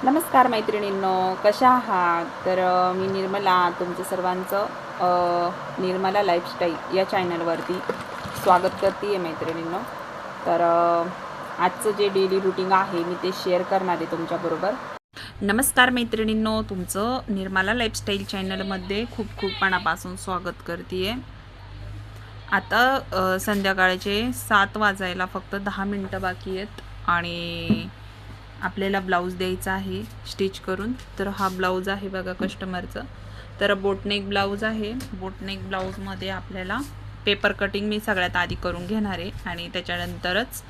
नमस्कार मैत्रिणींनो, कशा आहात? तर मी निर्मला तुमचं सर्वांचं निर्मला लाईफस्टाईल या चॅनलवरती स्वागत करते आहे मैत्रिणींनो. तर आजचं जे डेली रुटीन आहे मी ते शेअर करणार आहे तुमच्याबरोबर. नमस्कार मैत्रिणींनो, तुमचं निर्मला लाईफस्टाईल चॅनलमध्ये खूप खूप मनापासून स्वागत करते आहे. आता संध्याकाळचे 7 वाजायला फक्त 10 मिनटं बाकी आहेत आणि आपल्याला ब्लाऊज द्यायचा आहे स्टिच करून. तर हा ब्लाऊज आहे बघा कस्टमरचं. तर बोटनेक ब्लाऊज आहे. बोटनेक ब्लाऊजमध्ये आपल्याला पेपर कटिंग मी सगळ्यात आधी करून घेणार आहे आणि त्याच्यानंतरच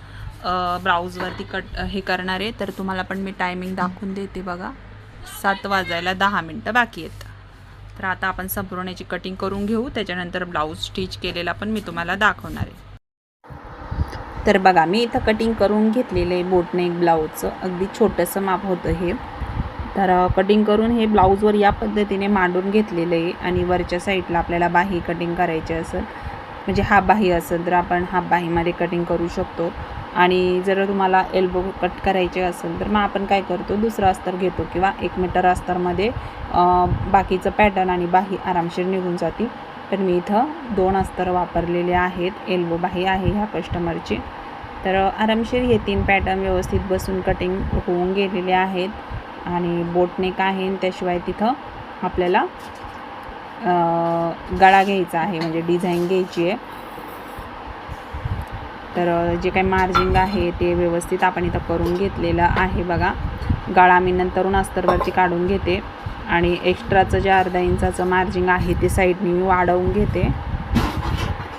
ब्लाऊजवरती हे करणार आहे. तर तुम्हाला पण मी टायमिंग दाखवून देते बघा. 7 वाजायला 10 मिनटं बाकी आहेत. तर आता आपण संपूर्ण याची कटिंग करून घेऊ, त्याच्यानंतर ब्लाऊज स्टिच केलेला पण मी तुम्हाला दाखवणार आहे. तर बघा मी इथं कटिंग करून घेतलेलं आहे बोटनेक ब्लाऊजचं. अगदी छोटंसं माप होतं हे. तर कटिंग करून हे ब्लाऊजवर या पद्धतीने मांडून घेतलेलं आहे आणि वरच्या साईडला आपल्याला बाही कटिंग करायची असेल, म्हणजे हाफ बाही असेल तर आपण हाफ बाहीमध्ये कटिंग करू शकतो. आणि जर तुम्हाला एल्बो कट करायचे असेल तर मग आपण काय करतो, दुसरं अस्तर घेतो किंवा 1 मीटर अस्तरमध्ये बाकीचं पॅटर्न आणि बाही आरामशीर निघून जाते. तर मी इथं 2 अस्तर वापरलेले आहेत. एल्बो बाही आहे ह्या कस्टमरची. तर आरामशीर हे 3 पॅटर्न व्यवस्थित बसून कटिंग होऊन गेलेले आहेत आणि बोटनेक आहे. त्याशिवाय तिथं आपल्याला गळा घ्यायचा आहे, म्हणजे डिझाईन घ्यायची आहे. तर जे काही मार्जिंग आहे ते व्यवस्थित आपण इथं करून घेतलेलं आहे बघा. गळा मी नंतरून अस्तरवरती काढून घेते आणि एक्स्ट्राचं जे अर्धा इंचाचं मार्जिंग आहे ते साईडने मी वाढवून घेते.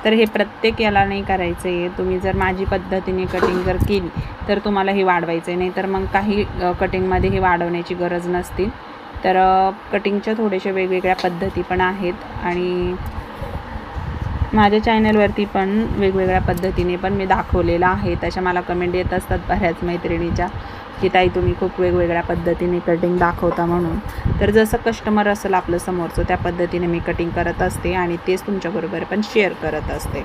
तर हे प्रत्येक याला नाही करायचं आहे. तुम्ही जर माझी पद्धतीने कटिंग जर केली तर तुम्हाला हे वाढवायचं आहे, नाही तर मग काही कटिंगमध्ये हे वाढवण्याची गरज नसते. तर कटिंगच्या थोड्याशा वेगवेगळ्या पद्धती पण आहेत आणि माझ्या चॅनलवरती पण वेगवेगळ्या पद्धतीने पण मी दाखवलेलं आहे. तशा मला कमेंट येत असतात बऱ्याच मैत्रिणीच्या की ताई तुम्ही खूप वेगवेगळ्या पद्धतीने कटिंग दाखवता म्हणून. तर जसं कस्टमर असेल आपलं समोरचं त्या पद्धतीने मी कटिंग करत असते आणि तेच तुमच्याबरोबर पण शेअर करत असते.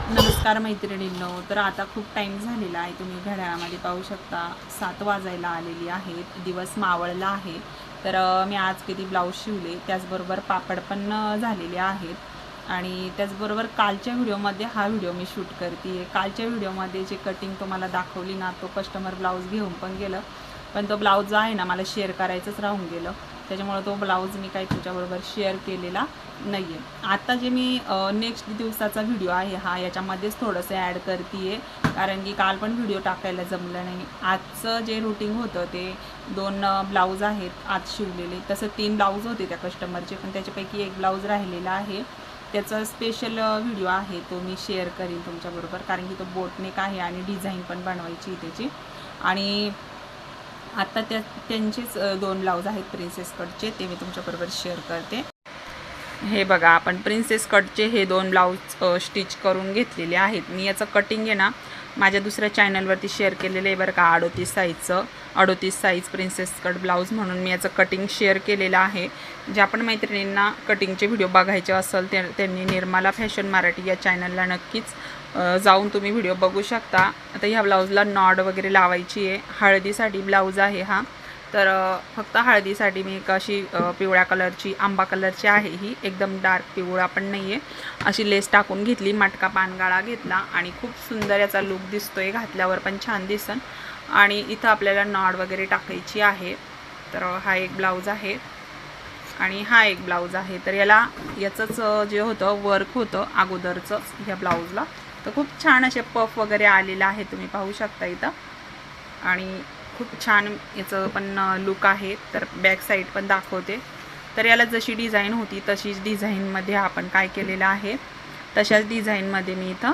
नमस्कार मैत्रिणींनो, तर आता खूप टाईम झालेला आहे. तुम्ही घड्याळामध्ये पाहू शकता 7 वाजायला आलेली आहेत. दिवस मावळला आहे. तर मी आज किती ब्लाऊज शिवले, त्याचबरोबर पापड पण झालेले आहेत आणि त्याचबरोबर कालच्या व्हिडिओमध्ये हा व्हिडिओ मी शूट करते आहे. कालच्या व्हिडिओमध्ये जे कटिंग तुम्हाला दाखवली ना, तो कस्टमर ब्लाऊज घेऊन पण गेलं, पण तो ब्लाऊज जो आहे ना मला शेअर करायचंच राहून गेलं. त्याच्यामुळे तो ब्लाऊज मी काही तुमच्याबरोबर शेअर केलेला नाही आहे. आता जे मी नेक्स्ट दिवसाचा व्हिडिओ आहे हा याच्यामध्येच थोडंसं ॲड करते आहे, कारण की काल पण व्हिडिओ टाकायला जमलं नाही. आजचं जे रुटीन होतं ते 2 ब्लाऊज आहेत आज शिवलेले. तसं 3 ब्लाऊज होते त्या कस्टमरचे, पण त्याच्यापैकी 1 ब्लाऊज राहिलेला आहे. त्याचा स्पेशल व्हिडिओ आहे तो मी शेअर करीन तुमच्याबरोबर, कारण की तो बोटनेक आहे आणि डिझाईन पण बनवायची त्याची. आणि आता त्यांचेच 2 ब्लाऊज आहेत प्रिन्सेस कटचे, ते मी तुमच्याबरोबर शेअर करते. हे बघा, आपण प्रिन्सेस कटचे हे 2 ब्लाऊज स्टिच करून घेतलेले आहेत. मी याचं कटिंग आहे ना माझ्या दुसऱ्या चॅनलवरती शेअर केलेलं आहे बरं का. 38 साईज प्रिन्सेस कट ब्लाऊज म्हणून मी याचं कटिंग शेअर केलेलं आहे. ज्या पण मैत्रिणींना कटिंगचे व्हिडिओ बघायचे असेल त्यांनी निर्मला फॅशन मराठी या चॅनलला नक्कीच जाऊन तुम्ही व्हिडिओ बघू शकता. आता ह्या ब्लाऊजला नॉड वगैरे लावायची आहे. हळदीसाठी ब्लाऊज आहे हा. तर फक्त हळदीसाठी मी एक अशी पिवळ्या कलरची, आंबा कलरची आहे ही, एकदम डार्क पिवळा पण नाही आहे, अशी लेस टाकून घेतली. मटका पानगाळा घेतला आणि खूप सुंदर याचा लुक दिसतोय. घातल्यावर पण छान दिसन. आणि इथं आपल्याला नॉड वगैरे टाकायची आहे. तर हा एक ब्लाऊज आहे आणि हा एक ब्लाऊज आहे. तर याचंच जे होतं वर्क होतं अगोदरचं ह्या ब्लाऊजला, तर खूप छान असे पफ वगैरे आलेलं आहे, तुम्ही पाहू शकता इथं. आणि खूप छान याचं पण लुक आहे. तर बॅक साईड पण दाखवते. तर याला जशी डिझाईन होती तशीच डिझाईनमध्ये आपण काय केलेलं आहे, तशाच डिझाईनमध्ये मी इथं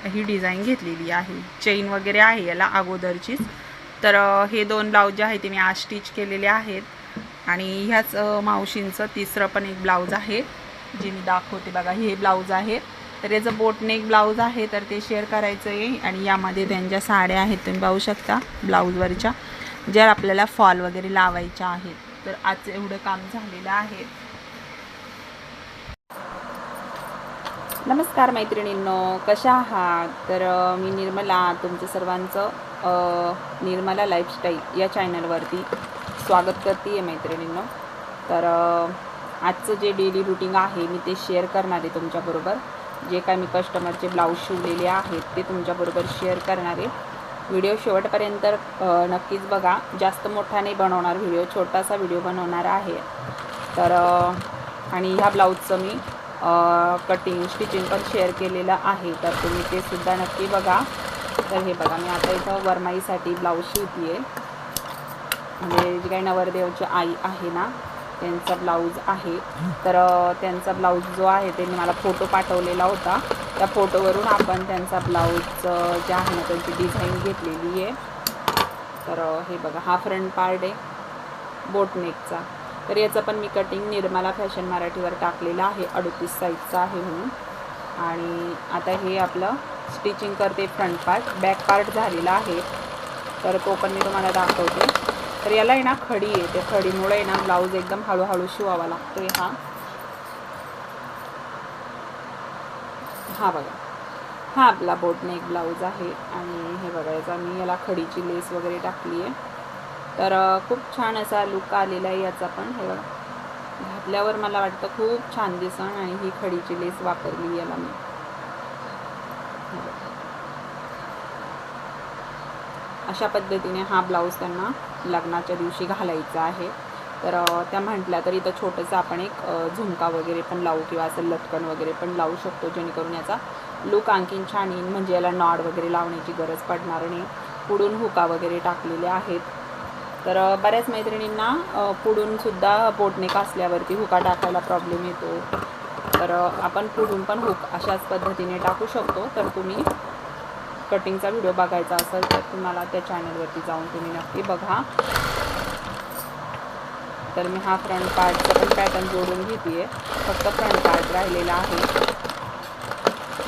ही डिझाईन घेतलेली आहे. चेन वगैरे आहे याला अगोदरचीच. तर हे 2 ब्लाऊज जे आहे ते मी आज स्टिच केलेले आहेत. आणि ह्याच मावशींचं तिसरं पण एक ब्लाऊज आहे जे मी दाखवते बघा. हे ब्लाऊज आहे. तर याचं बोटनेक ब्लाऊज आहे, तर ते शेअर करायचं आहे. आणि यामध्ये त्यांच्या साड्या आहेत, तुम्ही पाहू शकता ब्लाऊजवरच्या, ज्या आपल्याला फॉल वगैरे लावायच्या आहेत. तर आज एवढं काम झालेलं आहे. नमस्कार मैत्रिणींनो, कशा आहात? तर मी निर्मला तुमचं सर्वांचं निर्मला लाईफस्टाईल या चॅनलवरती स्वागत करते आहे मैत्रिणींनो. तर आजचं जे डेली रुटीन आहे मी ते शेअर करणार आहे तुमच्याबरोबर. जे काय मी कस्टमरचे ब्लाऊज शिवलेले आहेत ते तुमच्याबरोबर शेअर करणार आहे. व्हिडिओ शेवटपर्यंत नक्कीच बघा. जास्त मोठा नाही बनवणार व्हिडिओ, छोटासा व्हिडिओ बनवणार आहे. तर आणि ह्या ब्लाऊजचं मी कटिंग स्टिचिंग पण शेअर केलेलं आहे, तर तुम्ही ते सुद्धा नक्की बघा. तर हे बघा, मी आता इथं वरमाईसाठी ब्लाऊज शिवते आहे. म्हणजे जी काही नवरदेवची आई आहे ना त्यांचा ब्लाऊज आहे. तर त्यांचा ब्लाऊज जो आहे त्यांनी मला फोटो पाठवलेला होता. त्या फोटोवरून आपण त्यांचा ब्लाऊज जे आहे ना त्यांची डिझाईन घेतलेली आहे. तर हे बघा, हा फ्रंट पार्ट आहे बोटनेकचा. तर याचं पण मी कटिंग निर्मला फॅशन मराठीवर टाकलेलं आहे, 38 साईजचा आहे म्हणून. आणि आता हे आपलं स्टिचिंग करते फ्रंट पार्ट. बॅक पार्ट झालेला आहे, तर तो पण मी तुम्हाला दाखवते. तर याला आहे ना खडी आहे, त्या खडीमुळे आहे ना ब्लाऊज एकदम हळूहळू शिवावा लागतोय. हा बघा, हा आपला बोटनेक ब्लाऊज आहे. आणि हे बघा, याला खडीची लेस वगैरे टाकली आहे. तर खूप छान असा लुक आलेला आहे याचा पण. हे बघा, घातल्यावर मला वाटतं खूप छान दिसन. आणि ही खडीची लेस वापरली याला मी. अशा पद्धतीने हा ब्लाऊज त्यांना लग्नाच्या दिवशी घालायचा आहे. तर त्या म्हटल्या तर इथं छोटंसं आपण एक झुमका वगैरे पण लावू किंवा असं लटकन वगैरे पण लावू शकतो, जेणेकरून याचा लुक आणखीन छान येईल. म्हणजे याला नॉड वगैरे लावण्याची गरज पडणार नाही. पुढून हुका वगैरे टाकलेले आहेत. तर बऱ्याच मैत्रिणींना पुढूनसुद्धा बोटनेक असल्यावरती हुका टाकायला प्रॉब्लेम येतो. तर आपण पुढून पण हुक अशाच पद्धतीने टाकू शकतो. तर तुम्ही कटिंगचा व्हिडिओ बघायचा असेल तर तुम्हाला त्या चॅनलवरती जाऊन तुम्ही नक्की बघा. तर मी हा फ्रंट पार्टचा पण पॅटर्न जोडून घेते. फक्त फ्रंट पार्ट राहिलेला आहे.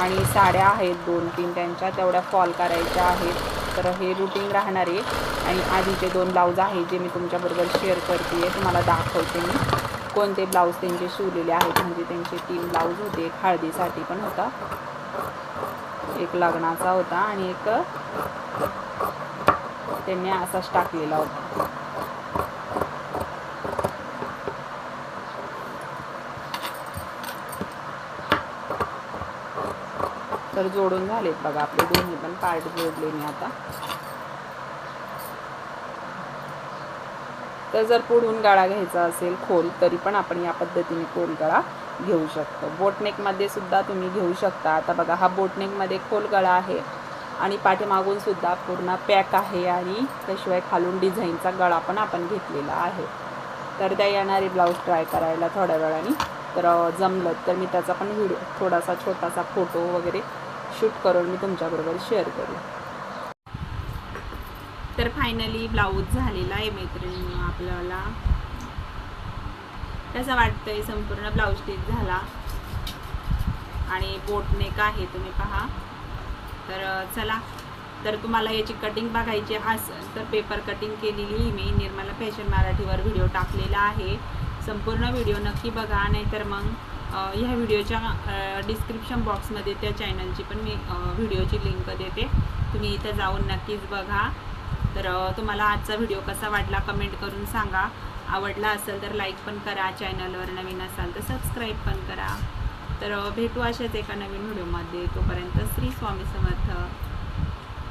आणि साड्या आहेत 2-3 त्यांच्या, तेवढ्या फॉल करायच्या आहेत. तर हे रुटीन राहणार आहे. आणि आधीचे 2 ब्लाऊज आहेत जे मी तुमच्याबरोबर शेअर करते, तुम्हाला दाखवते मी कोणते ब्लाऊज त्यांचे शिवलेले आहेत. म्हणजे त्यांचे 3 ब्लाऊज होते. एक हळदीसाठी पण होता, एक लग्नाचा होता आणि एक त्यांनी असाच टाकलेला होता. तर जोडून झालेत बघा आपले दोन्ही पण पार्ट जोडले मी आता. तर जर पुढून गळा घ्यायचा असेल खोल, तरी पण आपण या पद्धतीने खोल गळा घेऊ शकतो. बोटनेकमध्ये सुद्धा तुम्ही घेऊ शकता. आता बघा, हा बोटनेकमध्ये खोल गळा आहे आणि पाठीमागून सुद्धा पूर्ण पॅक आहे. आणि त्याशिवाय खालून डिझाईनचा गळा पण आपण घेतलेला आहे. तर त्या येणारे ब्लाऊज ट्राय करायला थोड्या वेळाने. तर जमलं तर मी त्याचा पण व्हिडिओ थोडासा छोटासा फोटो वगैरे शूट करून मी तुमच्याबरोबर शेअर करू. तर फायनली ब्लाऊज झालेला आहे मैत्रिणी. आपल्याला कसं वाटतंय, संपूर्ण ब्लाऊज स्टिच झाला आणि बोटनेक आहे तुम्ही पहा. तर चला, तर तुम्हाला याची कटिंग बघायची असेल तर पेपर कटिंग केलेली मी निर्मला फॅशन मराठीवर व्हिडिओ टाकलेला आहे. संपूर्ण व्हिडिओ नक्की बघा. नाहीतर मग ह्या व्हिडिओच्या डिस्क्रिप्शन बॉक्समध्ये त्या चॅनलची पण मी व्हिडिओची लिंक देते, तुम्ही इथं जाऊन नक्कीच बघा. तर तुम्हाला आजचा व्हिडिओ कसा वाटला कमेंट करून सांगा. आवडला असेल तर लाईक पण करा. चॅनलवर नवीन असाल तर सबस्क्राईब पण करा. तर भेटू अशाच एका नवीन व्हिडिओमध्ये. तोपर्यंत श्री स्वामी समर्थ.